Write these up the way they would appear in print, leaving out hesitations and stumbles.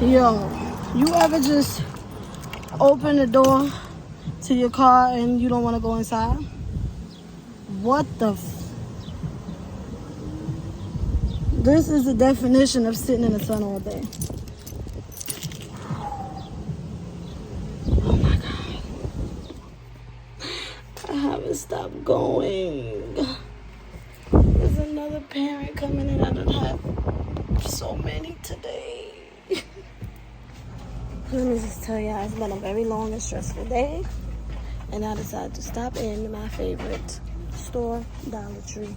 Yo, you ever just open the door to your car and you don't want to go inside? What the This is the definition of sitting in the sun all day. Oh my God. I haven't stopped going. There's another parent coming in. I don't have so many today. Let me just tell you, it's been a very long and stressful day. And I decided to stop in my favorite store, Dollar Tree.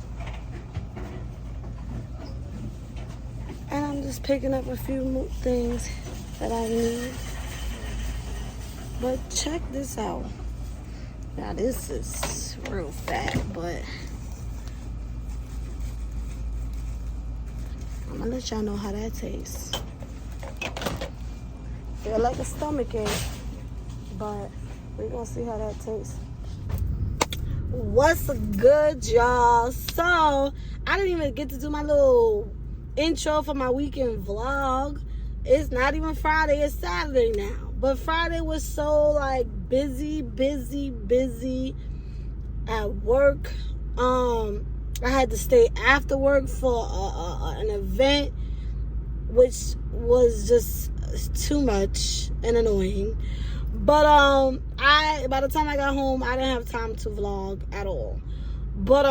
And I'm just picking up a few things that I need. But check this out. Now this is real fat, but I'm gonna let y'all know how that tastes. Feel like a stomach ache, but we're gonna see how that tastes. What's good, y'all? So I didn't even get to do my little intro for my weekend vlog. It's not even Friday, it's Saturday now. But Friday was so like busy at work. I had to stay after work for an event, which was just too much and annoying. But by the time I got home, I didn't have time to vlog at all. But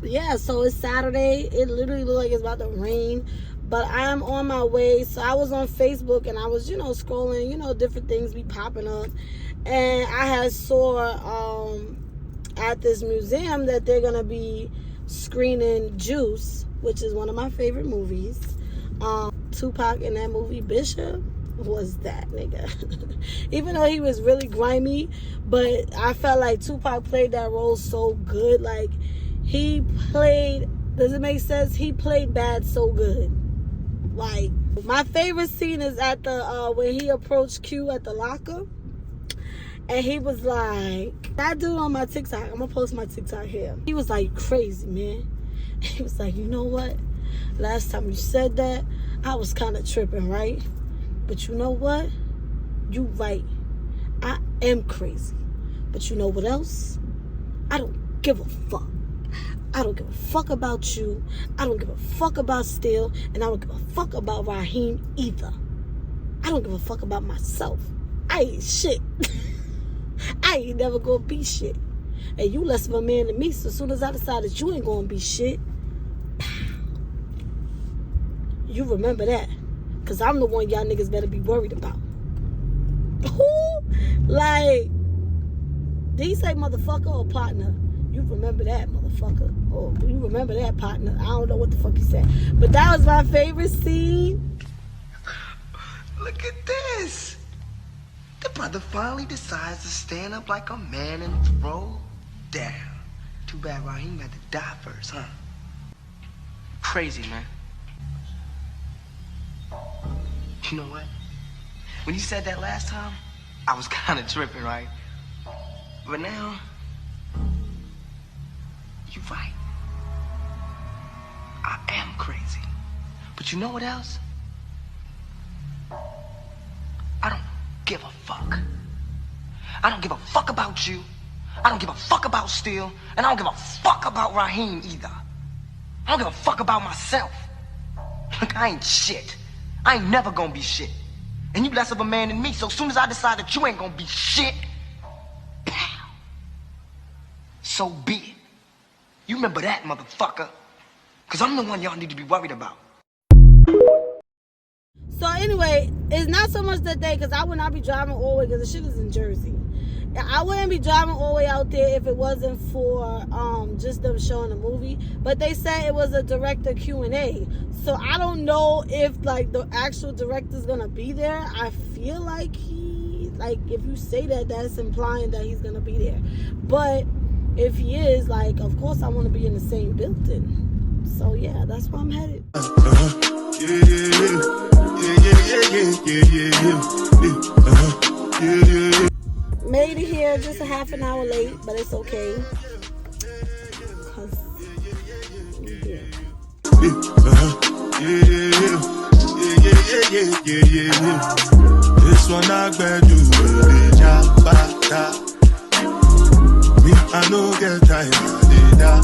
yeah, so it's Saturday. It literally looks like it's about to rain, but I am on my way. So I was on Facebook and I was, scrolling, different things be popping up, and I had saw at this museum that they're gonna be screening Juice, which is one of my favorite movies. Tupac in that movie, Bishop, was that nigga. Even though he was really grimy, but I felt like Tupac played that role so good. Like, does it make sense? He played bad so good. Like, my favorite scene is at the when he approached Q at the locker, and he was like, that dude on my TikTok, I'm gonna post my TikTok here. He was like, crazy, man. He was like, you know what? Last time you said that, I was kind of tripping, right? But you know what? You right. I am crazy. But you know what else? I don't give a fuck. I don't give a fuck about you. I don't give a fuck about Steele. And I don't give a fuck about Raheem either. I don't give a fuck about myself. I ain't shit. I ain't never gonna be shit. And you less of a man than me, so as soon as I decide that you ain't gonna be shit, you remember that. Because I'm the one y'all niggas better be worried about. Who? Like, did he say motherfucker or partner? You remember that, motherfucker. Oh, you remember that, partner. I don't know what the fuck he said. But that was my favorite scene. Look at this. The brother finally decides to stand up like a man and throw down. Too bad Raheem had to die first, huh? Crazy, man. You know what? When you said that last time, I was kind of tripping, right? But now, you're right. I am crazy. But you know what else? I don't give a fuck. I don't give a fuck about you. I don't give a fuck about Steele. And I don't give a fuck about Raheem either. I don't give a fuck about myself. Look, I ain't shit. I ain't never gonna be shit. And you less of a man than me, so as soon as I decide that you ain't gonna be shit, pow, so be it. You remember that, motherfucker. Because I'm the one y'all need to be worried about. So anyway, it's not so much that day, because I would not be driving all the way, because the shit is in Jersey. I wouldn't be driving all the way out there if it wasn't for just them showing the movie. But they said it was a director Q&A. So I don't know if like the actual director's gonna be there. I feel like if you say that, that's implying that he's gonna be there. But if he is, like, of course I want to be in the same building. So yeah, that's where I'm headed. Made it here just a half an hour late, but it's okay. yeah. This one I bet you with the me, I no get time, da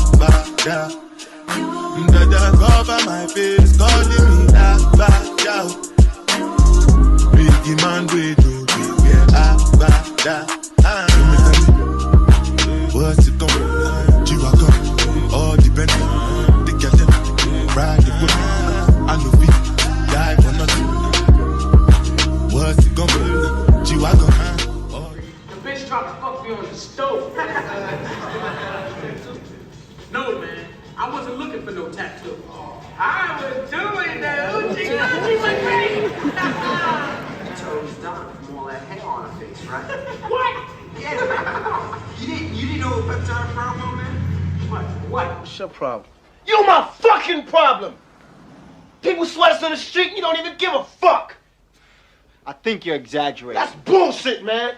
cover my face, calling me da. Biggie man, we do what's it gonna be? G-Wagon, all depends. They get them, ride the boat. I know we die for nothing. What's it gonna be? G-Wagon. The bitch tried to fuck me on the stove. No, man. I wasn't looking for no tattoo. I was doing the oochie my face. Toes done from all that hair on her face, right? What? Yeah. You didn't know what peptide problem, man? What? What's your problem? You my fucking problem! People sweat us on the street and you don't even give a fuck! I think you're exaggerating. That's bullshit, man!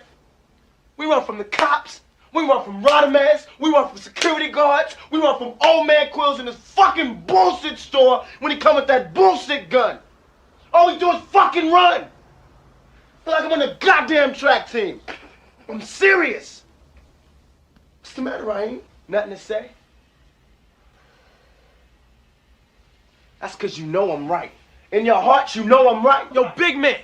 We run from the cops, we run from Rodamans, we run from security guards, we run from old man Quills in this fucking bullshit store when he come with that bullshit gun. All we do is fucking run! I feel like I'm on the goddamn track team. I'm serious. What's the matter, Raheem? Nothing to say? That's because you know I'm right. In your heart, you know I'm right. Yo, big man.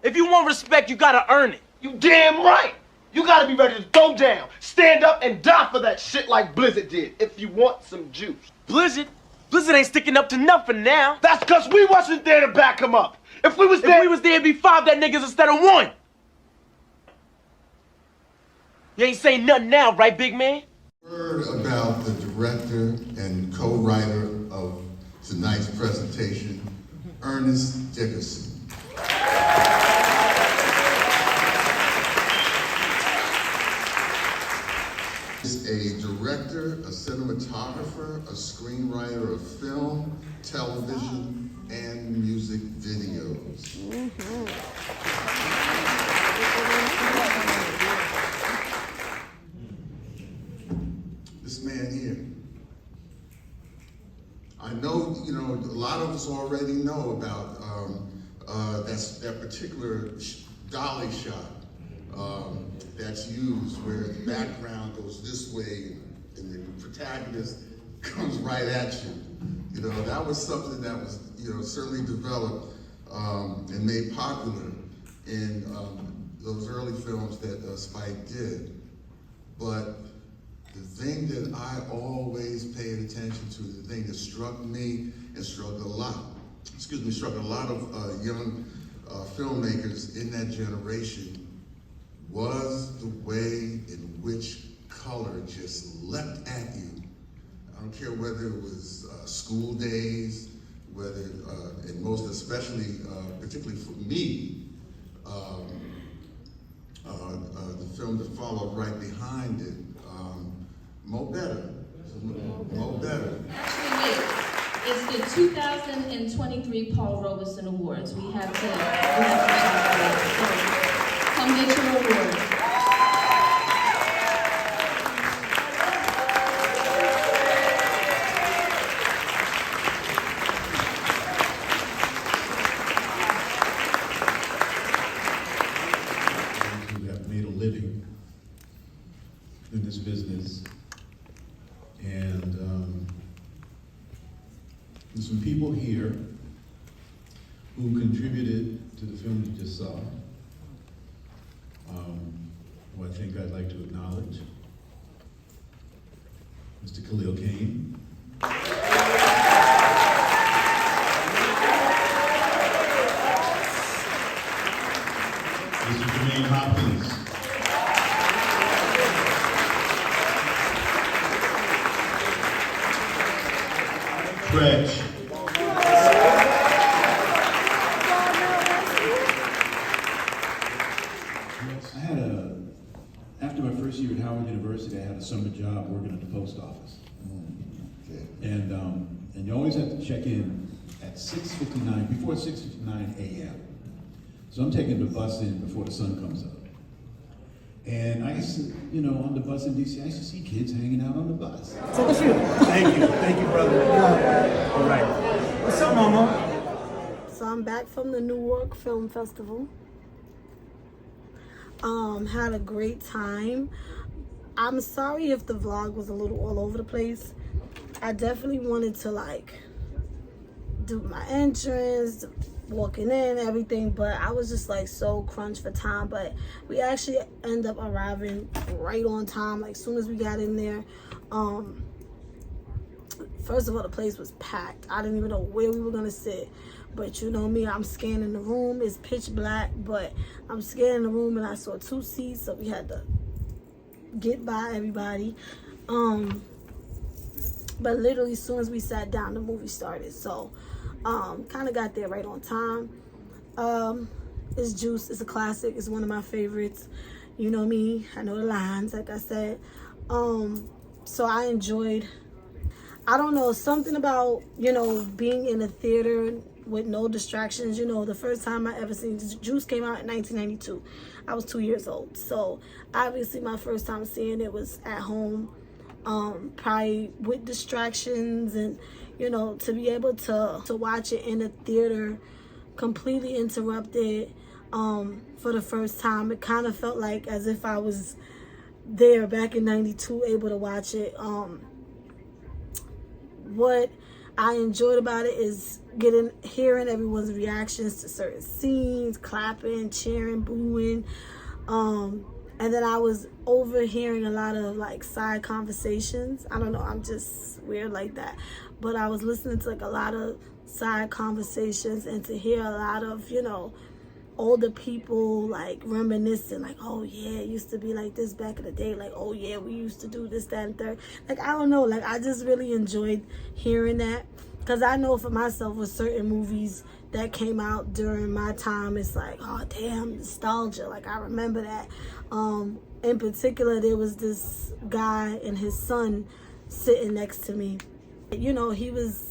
If you want respect, you gotta earn it. You damn right. You gotta be ready to throw down, stand up, and die for that shit like Blizzard did, if you want some juice. Blizzard? Blizzard ain't sticking up to nothing now. That's because we wasn't there to back him up. If we was there, it'd be 5 dead niggas instead of 1. You ain't saying nothing now, right, big man? Word about the director and co-writer of tonight's presentation, Ernest Dickerson. He's a director, a cinematographer, a screenwriter of film, television, and music videos. This man here. I know, you know, a lot of us already know about that particular dolly shot that's used where the background goes this way and the protagonist comes right at you. You know, that was something that was, you know, certainly developed and made popular in those early films that Spike did. But the thing that I always paid attention to, the thing that struck me and struck a lot of young filmmakers in that generation was the way in which color just leapt at you. I don't care whether it was school days, whether, and most especially, particularly for me, the film that followed right behind it, Mo Better. Mo Better. Actually, wait. It's the 2023 Paul Robeson Awards. We have to shout for it. So come get your award. Who have made a living in this business. And there's some people here who contributed to the film you just saw, who I think I'd like to acknowledge. Mr. Khalil Kane. Mr. Jermaine Hopkins. Stretch. After my first year at Howard University, I had a summer job working at the post office. And you always have to check in at 6:59, before 6:59 a.m. So I'm taking the bus in before the sun comes up. And I used to, you know, on the bus in DC, I used to see kids hanging out on the bus. Thank you, brother. All right. What's up, Mama? So I'm back from the Newark Film Festival. Had a great time. I'm sorry if the vlog was a little all over the place. I definitely wanted to like do my entrance, walking in, everything, but I was just like so crunched for time. But we actually end up arriving right on time, like soon as we got in there. First of all, the place was packed. I didn't even know where we were gonna sit, but you know me, I'm scanning the room. It's pitch black, but I'm scanning the room and I saw 2 seats, so we had to get by everybody. But literally as soon as we sat down, the movie started. So kind of got there right on time. It's Juice. It's a classic. It's one of my favorites. You know me, I know the lines, like I said. So I enjoyed, I don't know, something about, you know, being in a theater with no distractions. You know, the first time I ever seen Juice came out in 1992. I was 2 years old. So obviously my first time seeing it was at home, probably with distractions, and you know, to be able to watch it in a theater completely interrupted for the first time, it kind of felt like as if I was there back in 92 able to watch it. What I enjoyed about it is hearing everyone's reactions to certain scenes, clapping, cheering, booing, and then I was overhearing a lot of like side conversations. I don't know, I'm just weird like that, but I was listening to like a lot of side conversations, and to hear a lot of, you know, older people like reminiscing, like, oh yeah, it used to be like this back in the day, like, oh yeah, we used to do this, that, and third. Like, I don't know, like I just really enjoyed hearing that, because I know for myself with certain movies that came out during my time, it's like, oh damn, nostalgia, like I remember that. In particular, there was this guy and his son sitting next to me. You know, he was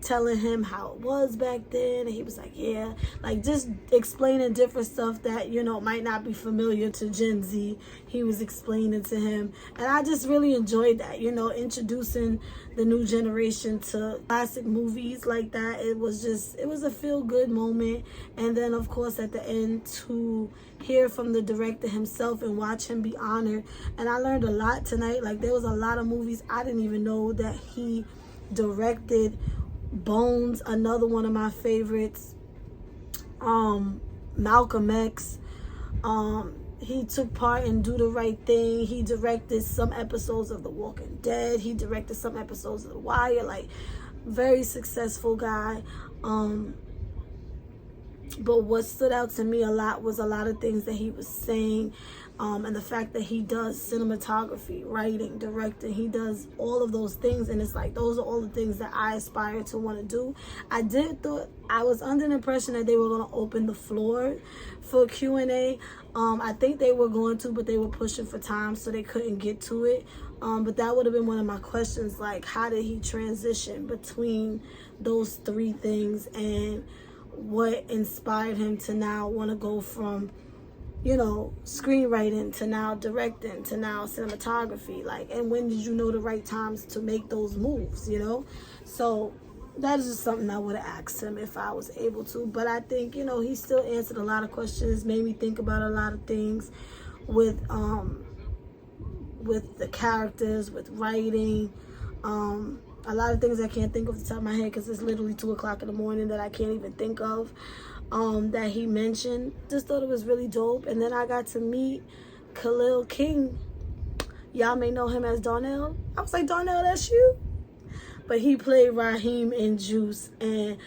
telling him how it was back then, and he was like, yeah, like just explaining different stuff that, you know, might not be familiar to Gen Z. He was explaining to him, and I just really enjoyed that, you know, introducing the new generation to classic movies like that. It was a feel-good moment. And then of course at the end, to hear from the director himself and watch him be honored. And I learned a lot tonight. Like, there was a lot of movies I didn't even know that he directed. Bones, another one of my favorites. Malcolm X. He took part in Do the Right Thing. He directed some episodes of The Walking Dead. He directed some episodes of The Wire. Like, very successful guy. But what stood out to me a lot was a lot of things that he was saying, and the fact that he does cinematography, writing, directing. He does all of those things, and it's like those are all the things that I aspire to want to do. I was under the impression that they were going to open the floor for Q&A. I think they were going to, but they were pushing for time, so they couldn't get to it. But that would have been one of my questions, like, how did he transition between those 3 things, and what inspired him to now want to go from, you know, screenwriting to now directing to now cinematography, like, and when did you know the right times to make those moves, you know? So that is just something I would have asked him if I was able to. But I think, you know, he still answered a lot of questions, made me think about a lot of things with the characters, with writing, a lot of things I can't think of off the top of my head, because it's literally 2 o'clock in the morning that I can't even think of, that he mentioned. Just thought it was really dope. And then I got to meet Khalil King. Y'all may know him as Darnell. I was like, Darnell, that's you? But he played Raheem in Juice. And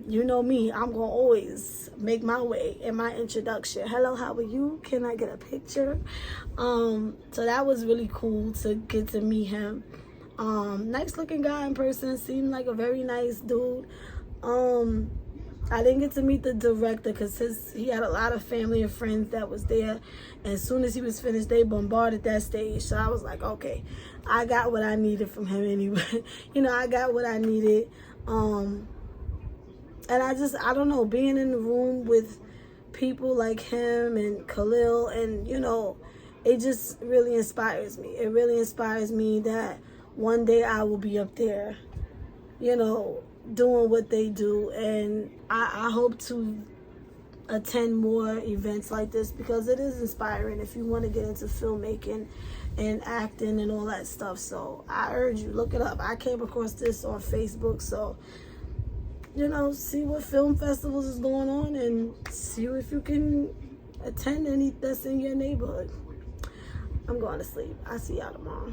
you know me, I'm gonna always make my way in my introduction. Hello, how are you? Can I get a picture? So that was really cool to get to meet him. Nice looking guy in person, seemed like a very nice dude. I didn't get to meet the director because he had a lot of family and friends that was there, and as soon as he was finished, they bombarded that stage. So I was like, okay, I got what I needed from him anyway. You know, I got what I needed. And I don't know, being in the room with people like him and Khalil, and you know, it just really inspires me. It really inspires me that one day I will be up there, you know, doing what they do, and I hope to attend more events like this because it is inspiring if you want to get into filmmaking and acting and all that stuff. So I urge you, look it up. I came across this on Facebook, so you know, see what film festivals is going on and see if you can attend any that's in your neighborhood. I'm going to sleep. I'll see y'all tomorrow.